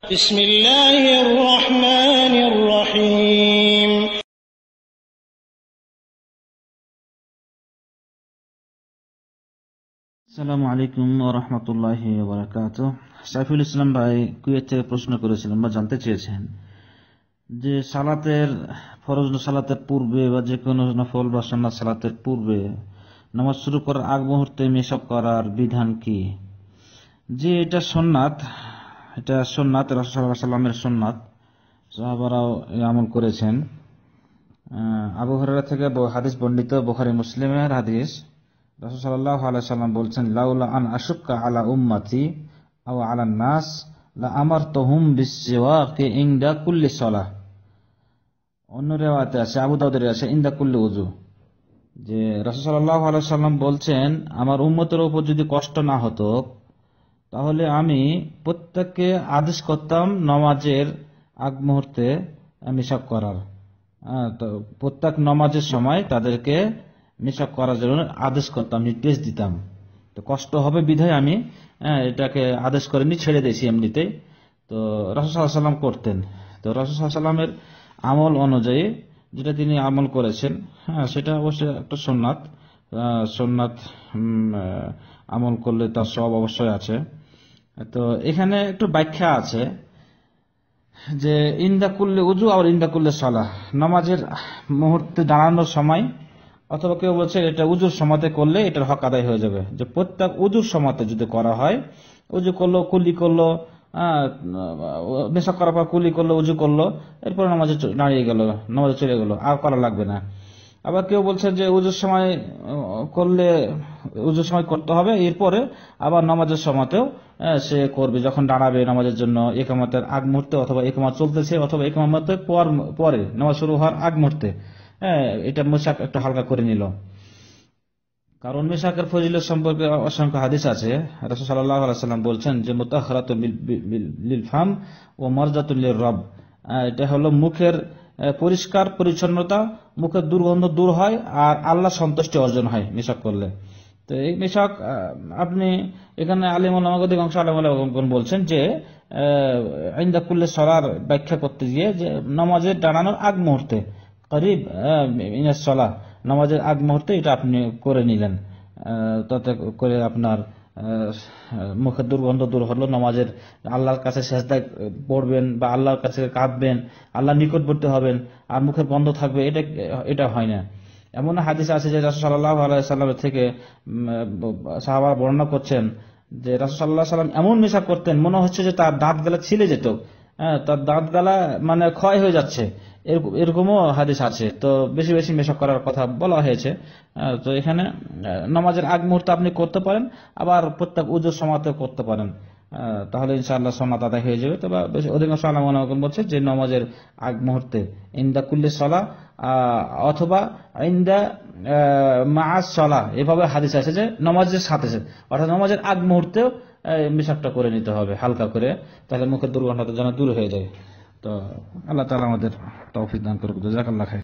بسم الله الرحمن الرحيم আসসালামু আলাইকুম ওয়া রাহমাতুল্লাহি ওয়া বারাকাতুহু। সাইফুল ইসলাম ভাই কুয়েত থেকে প্রশ্ন করেছিলেন বা জানতে চেয়েছেন যে সালাতের ফরজ সালাতের পূর্বে বা যে কোনো নফল বা সুন্নাত সালাতের পূর্বে নামাজ শুরু করার আগ মুহূর্তে মেশক করার বিধান কি। যে এটা সুন্নাত, রাসূল সাল্লাল্লাহু আলাইহি সাল্লামের সুন্নাত, সাহাবারাও এই আমল করেছেন। আবু হুরায়রা থেকে হাদিস বর্ণিত, বুখারী মুসলিমের হাদিস। রাসূল সাল্লাল্লাহু আলাইহি সাল্লাম বলছেন, লাউলা আন আশুক্কা আলা উম্মতি আও আলা নাস লা আমারতুহুম বিসওয়াকি ইনদা কুল্লি সালাহ। অন্য রিওয়ায়াতে আছে, আবু দাউদের আছে ইনদা কুল্লি ওযু, যে রাসূল সাল্লাল্লাহু আলাইহি সাল্লাম বলছেন, আমার উম্মতের উপর যদি কষ্ট না হতো তাহলে আমি প্রত্যেককে আদেশ করতাম নামাজের আগ মুহূর্তে মিসাক করার। তো প্রত্যেক নামাজের সময় তাদেরকে মিসাক করার জন্য আদেশ করতাম, নির্দেশ দিতাম। তো কষ্ট হবে বিধায় আমি এটাকে আদেশ করিনি, ছেড়ে দিয়েছি এমনিতেই। তো রাসূল সাল্লাল্লাহু আলাইহি সাল্লাম করতেন। তো রাসূল সাল্লাল্লাহু আলাইহি সাল্লামের আমল অনুযায়ী যেটা তিনি আমল করেছেন, সেটা অবশ্যই একটা সুন্নাত। সুন্নাত আমল করলে তার সওয়াব অবশ্যই আছে। তো এখানে একটু ব্যাখ্যা আছে যে ইনদা কুল্লি উযু আর ইনদা কুল্লি সালাহ, নামাজের মুহূর্তে দাঁড়ানোর সময়, অথবা কেউ বলছে এটা উজুর সময়তে করলে এটার হক আদায় হয়ে যাবে। যে প্রত্যেক উজুর সময়তে যদি করা হয়, উজু করলো, কুলি করলো, মেশক করার পর কুলি করলো, উজু করলো, এরপর নামাজে দাঁড়িয়ে গেল, নামাজে চলে গেল, আর করা লাগবে না। আবার কেউ বলছেন যে উজুর সময় করলে উজুর সময় করতে হবে, এরপরে আবার নামাজের সময়তেও সে করবে, যখন দাঁড়াবে নামাজের জন্য, ইকামতের আগ মুহূর্তে, অথবা ইকামত চলতেছে, অথবা ইকামতের পরে নামাজ শুরু হওয়ার আগ মুহূর্তে এটা মেশাক একটু হালকা করে নিল। কারণ মেশাকের ফজিলত সম্পর্কে অসংখ্য হাদিস আছে। রাসূল সাল্লাল্লাহু আলাইহি সাল্লাম বলছেন যে মুতাহহারাতু লিল ফাম ওয়া মারজাতুল লির রব, এটা হলো মুখের পরিষ্কার পরিচ্ছন্নতা, মুখের দুর্গন্ধ দূর হয়, আর আল্লাহ সন্তুষ্টি অর্জন হয় মেশাক করলে। তো এই মেশাক আপনি এখানে আলিম উলামা, অধিকাংশ আলিম উলামা বলছেন যে ইনদা কুল্লি সালার ব্যাখ্যা করতে গিয়ে যে নামাজের দাঁড়ানোর আগ মুহূর্তে, করিব মিনাস সালাহ, নামাজের আগ মুহূর্তে এটা আপনি করে নিলেন, তাতে করে আপনার মুখের দুর্গন্ধ দূর হলো, নামাজের আল্লাহর কাছে সেজদায় পড়বেন বা আল্লাহর কাছে কাঁদবেন, আল্লাহর নিকটবর্তী হবেন, আর মুখের বন্ধ থাকবে, এটা হয় না। এমন হাদিস আছে যে রাসূল সাল্লাল্লাহু আলাইহি সাল্লামের থেকে সাহাবারা বর্ণনা করছেন যে রাসূল সাল্লাল্লাহু আলাইহি সাল্লাম এমন মেশাক করতেন, মনে হচ্ছে যে তার দাঁত গালা ছিলে যেত, তার দাঁত গালা মানে ক্ষয় হয়ে যাচ্ছে, এরকমও হাদিস আছে। তো বেশি বেশি মেশক করার কথা বলা হয়েছে। তো এখানে নামাজের আগ মুহূর্তে আপনি করতে পারেন, আবার প্রত্যেক উজুর সময়তে করতে পারেন, তাহলে ইনশাআল্লাহ সুন্নাত আদায় হয়ে যাবে। তবে অধিকাংশ উলামা বলছে যে নামাজের আগ মুহূর্তে ইনদা কুল্লি সালাহ অথবা ইনদা মাআস সালাহ, এভাবে হাদিস আছে যে নামাজের সাথে, অর্থাৎ নামাজের আগ মুহূর্তেও মেশকটা করে নিতে হবে হালকা করে, তাহলে মুখের দুর্গন্ধটা যেন দূর হয়ে যায়। তো আল্লাহ তাআলা আমাদের তৌফিক দান করুক। জাযাকাল্লাহ খাইর।